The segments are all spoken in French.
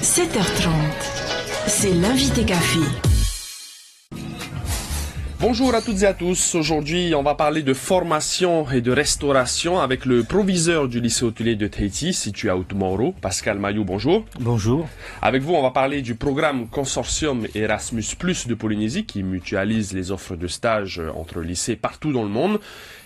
7h30, c'est l'invité café. Bonjour à toutes et à tous. Aujourd'hui, on va parler de formation et de restauration avec le proviseur du lycée hôtelier de Tahiti, situé à Outomaoro, Pascal Mayou. Bonjour. Bonjour. Avec vous, on va parler du programme Consortium Erasmus+ de Polynésie qui mutualise les offres de stage entre lycées partout dans le monde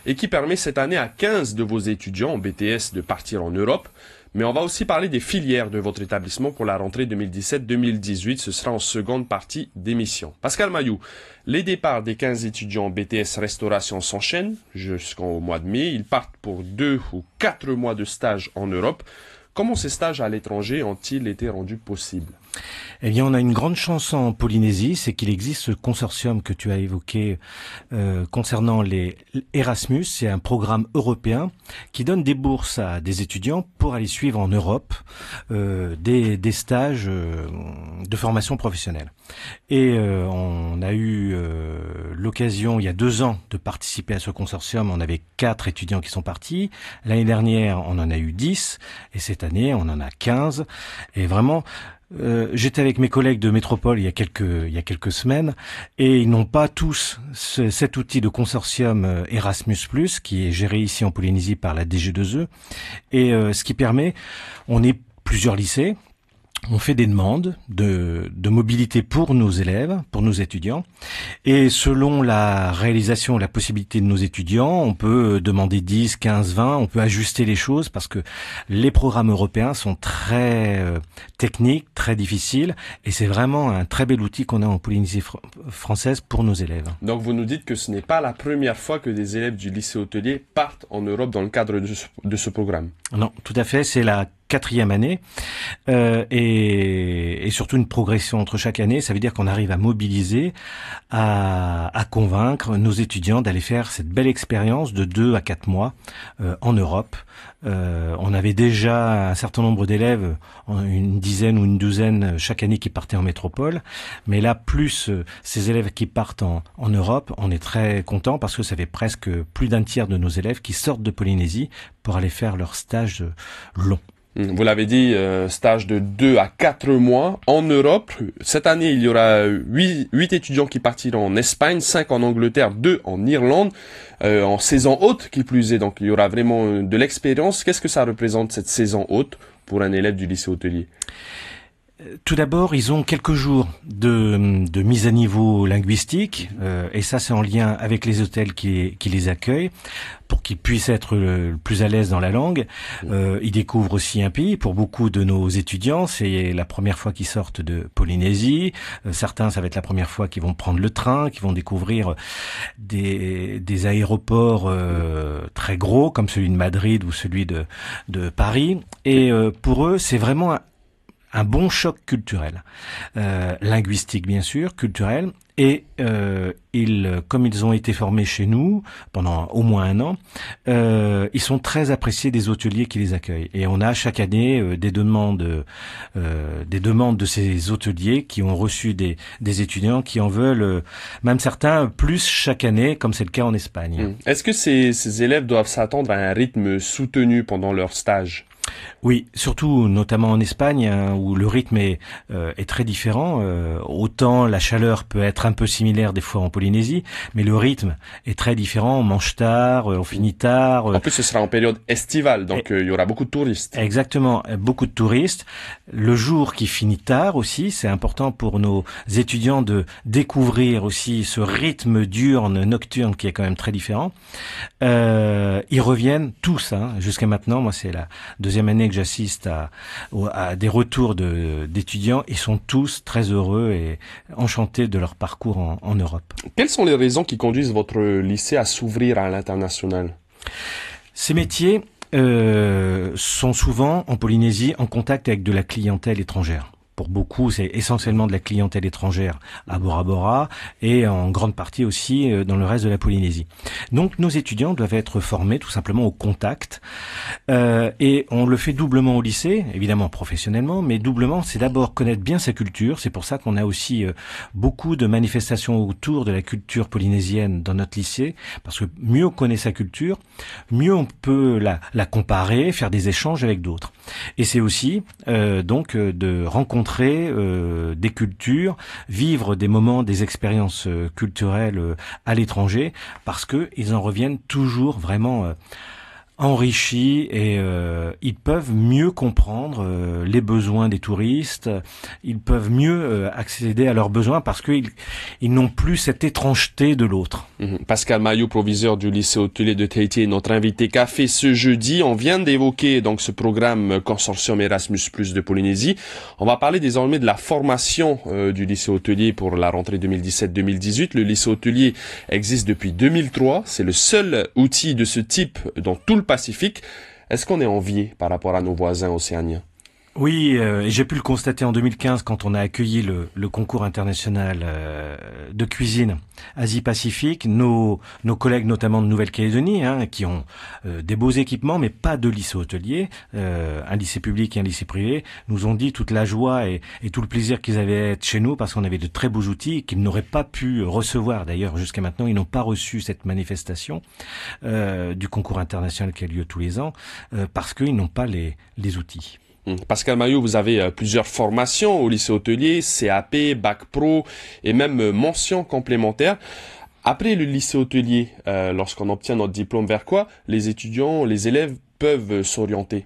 et qui permet cette année à 15 de vos étudiants en BTS de partir en Europe. Mais on va aussi parler des filières de votre établissement pour la rentrée 2017-2018. Ce sera en seconde partie d'émission. Pascal Mayou, les départs des 15 étudiants en BTS Restauration s'enchaînent jusqu'au mois de mai. Ils partent pour 2 ou 4 mois de stage en Europe. Comment ces stages à l'étranger ont-ils été rendus possibles ? Eh bien, on a une grande chance en Polynésie, c'est qu'il existe ce consortium que tu as évoqué concernant les Erasmus. C'est un programme européen qui donne des bourses à des étudiants pour aller suivre en Europe des stages de formation professionnelle. Et on a eu l'occasion, il y a 2 ans, de participer à ce consortium. On avait 4 étudiants qui sont partis. L'année dernière, on en a eu 10. Et cette année, on en a 15. Et vraiment... j'étais avec mes collègues de Métropole il y a quelques semaines et ils n'ont pas tous cet outil de consortium Erasmus+, qui est géré ici en Polynésie par la DG2E et ce qui permet, on est plusieurs lycées, on fait des demandes de mobilité pour nos élèves, pour nos étudiants. Et selon la réalisation, la possibilité de nos étudiants, on peut demander 10, 15, 20, on peut ajuster les choses parce que les programmes européens sont très techniques, très difficiles. Et c'est vraiment un très bel outil qu'on a en Polynésie française pour nos élèves. Donc vous nous dites que ce n'est pas la première fois que des élèves du lycée hôtelier partent en Europe dans le cadre de ce programme. Non, tout à fait, c'est la 4e année et surtout une progression entre chaque année. Ça veut dire qu'on arrive à mobiliser, à convaincre nos étudiants d'aller faire cette belle expérience de 2 à 4 mois en Europe. On avait déjà un certain nombre d'élèves, une dizaine ou une douzaine chaque année qui partaient en métropole. Mais là, plus ces élèves qui partent en Europe, on est très content parce que ça fait presque plus d'un tiers de nos élèves qui sortent de Polynésie pour aller faire leur stage long. Vous l'avez dit, stage de 2 à 4 mois en Europe. Cette année, il y aura 8 étudiants qui partiront en Espagne, 5 en Angleterre, 2 en Irlande, en saison haute qui plus est. Donc il y aura vraiment de l'expérience. Qu'est-ce que ça représente cette saison haute pour un élève du lycée hôtelier ? Tout d'abord, ils ont quelques jours de mise à niveau linguistique, et ça c'est en lien avec les hôtels qui les accueillent, pour qu'ils puissent être le plus à l'aise dans la langue. Ils découvrent aussi un pays. Pour beaucoup de nos étudiants, c'est la première fois qu'ils sortent de Polynésie. Certains, ça va être la première fois qu'ils vont prendre le train, qu'ils vont découvrir des aéroports très gros, comme celui de Madrid ou celui de Paris. Et pour eux, c'est vraiment un bon choc culturel, linguistique bien sûr, culturel, et comme ils ont été formés chez nous pendant au moins 1 an, ils sont très appréciés des hôteliers qui les accueillent. Et on a chaque année des demandes de ces hôteliers qui ont reçu des étudiants qui en veulent, même certains plus chaque année, comme c'est le cas en Espagne. Est-ce que ces élèves doivent s'attendre à un rythme soutenu pendant leur stage ? Oui, surtout notamment en Espagne où le rythme est très différent. Autant la chaleur peut être un peu similaire des fois en Polynésie, mais le rythme est très différent. On mange tard, on finit tard. En plus, ce sera en période estivale, donc il y aura beaucoup de touristes. Exactement, beaucoup de touristes. Le jour qui finit tard aussi, c'est important pour nos étudiants de découvrir aussi ce rythme diurne, nocturne qui est quand même très différent. Ils reviennent tous, jusqu'à maintenant. Moi, c'est la 2e année que j'assiste à des retours d'étudiants. Ils sont tous très heureux et enchantés de leur parcours en Europe. Quelles sont les raisons qui conduisent votre lycée à s'ouvrir à l'international ? Ces métiers sont souvent en Polynésie en contact avec de la clientèle étrangère. Pour beaucoup, c'est essentiellement de la clientèle étrangère à Bora Bora et en grande partie aussi dans le reste de la Polynésie. Donc nos étudiants doivent être formés tout simplement au contact et on le fait doublement au lycée, évidemment professionnellement, mais doublement, c'est d'abord connaître bien sa culture. C'est pour ça qu'on a aussi beaucoup de manifestations autour de la culture polynésienne dans notre lycée, parce que mieux on connaît sa culture, mieux on peut la comparer, faire des échanges avec d'autres. Et c'est aussi donc de rencontrer rencontrer des cultures, vivre des moments, des expériences culturelles à l'étranger, parce que ils en reviennent toujours vraiment enrichis et ils peuvent mieux comprendre les besoins des touristes, ils peuvent mieux accéder à leurs besoins parce qu'ils n'ont plus cette étrangeté de l'autre. Pascal Maillot, proviseur du lycée hôtelier de Tahiti, est notre invité café ce jeudi. On vient d'évoquer donc ce programme Consortium Erasmus+ de Polynésie. On va parler désormais de la formation du lycée hôtelier pour la rentrée 2017-2018. Le lycée hôtelier existe depuis 2003. C'est le seul outil de ce type dans tout le Pacifique. Est-ce qu'on est envié par rapport à nos voisins océaniens? Oui, et j'ai pu le constater en 2015 quand on a accueilli le concours international de cuisine Asie-Pacifique. Nos collègues, notamment de Nouvelle-Calédonie, qui ont des beaux équipements, mais pas de lycée hôtelier, un lycée public et un lycée privé, nous ont dit toute la joie et tout le plaisir qu'ils avaient à être chez nous parce qu'on avait de très beaux outils qu'ils n'auraient pas pu recevoir. D'ailleurs, jusqu'à maintenant, ils n'ont pas reçu cette manifestation du concours international qui a lieu tous les ans parce qu'ils n'ont pas les outils. Pascal Maillot, vous avez plusieurs formations au lycée hôtelier, CAP, Bac Pro et même mention complémentaire. Après le lycée hôtelier, lorsqu'on obtient notre diplôme, vers quoi les étudiants, les élèves peuvent s'orienter?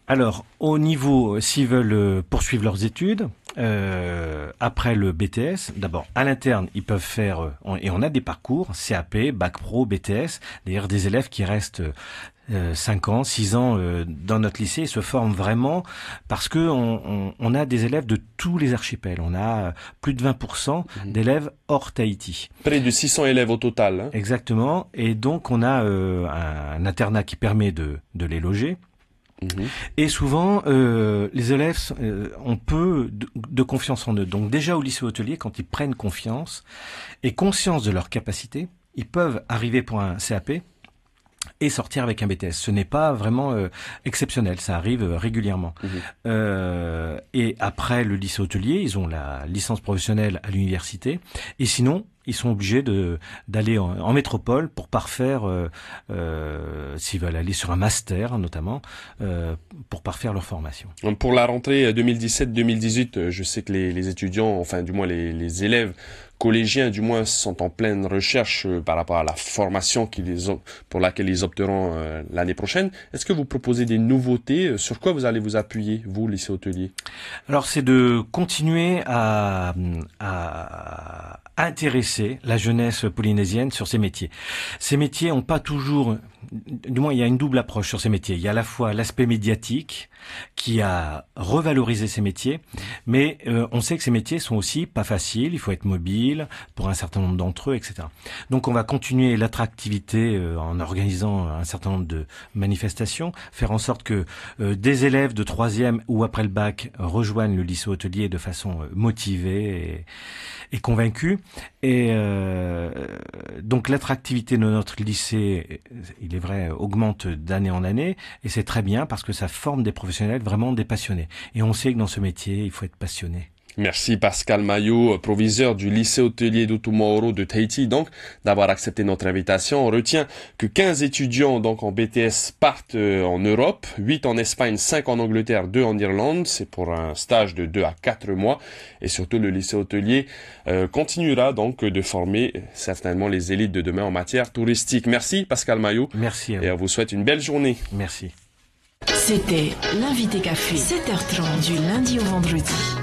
Alors, au niveau, s'ils veulent poursuivre leurs études, après le BTS, d'abord à l'interne, ils peuvent faire, et on a des parcours, CAP, Bac Pro, BTS, d'ailleurs des élèves qui restent 5 ans, 6 ans dans notre lycée et se forment vraiment parce que on a des élèves de tous les archipels. On a plus de 20% d'élèves hors Tahiti. Près de 600 élèves au total. Hein. Exactement. Et donc on a un internat qui permet de les loger. Et souvent, les élèves ont peu de confiance en eux. Donc déjà au lycée hôtelier, quand ils prennent confiance et conscience de leurs capacités, ils peuvent arriver pour un CAP et sortir avec un BTS. Ce n'est pas vraiment exceptionnel, ça arrive régulièrement. Et après le lycée hôtelier, ils ont la licence professionnelle à l'université. Et sinon, ils sont obligés d'aller en métropole pour parfaire, s'ils veulent aller sur un master notamment, pour parfaire leur formation. Pour la rentrée 2017-2018, je sais que les étudiants, enfin du moins les élèves collégiens du moins sont en pleine recherche par rapport à la formation pour laquelle ils opteront l'année prochaine. Est-ce que vous proposez des nouveautés? Sur quoi vous allez vous appuyer, vous, lycée hôtelier? Alors c'est de continuer à intéresser la jeunesse polynésienne sur ces métiers. Ces métiers n'ont pas toujours, du moins il y a une double approche sur ces métiers. Il y a à la fois l'aspect médiatique qui a revalorisé ces métiers, mais on sait que ces métiers sont aussi pas faciles, il faut être mobile pour un certain nombre d'entre eux, etc. Donc on va continuer l'attractivité en organisant un certain nombre de manifestations, faire en sorte que des élèves de 3e ou après le bac rejoignent le lycée hôtelier de façon motivée et convaincue. Et donc l'attractivité de notre lycée, il est vrai, augmente d'année en année, et c'est très bien parce que ça forme des professionnels, vraiment des passionnés. Et on sait que dans ce métier, il faut être passionné. Merci Pascal Maillot, proviseur du lycée hôtelier d'Otumaoro de Tahiti, donc, d'avoir accepté notre invitation. On retient que 15 étudiants, donc, en BTS partent en Europe, 8 en Espagne, 5 en Angleterre, 2 en Irlande. C'est pour un stage de 2 à 4 mois. Et surtout, le lycée hôtelier continuera donc de former certainement les élites de demain en matière touristique. Merci Pascal Maillot. Merci à vous. Et on vous souhaite une belle journée. Merci. C'était l'invité café, 7h30 du lundi au vendredi.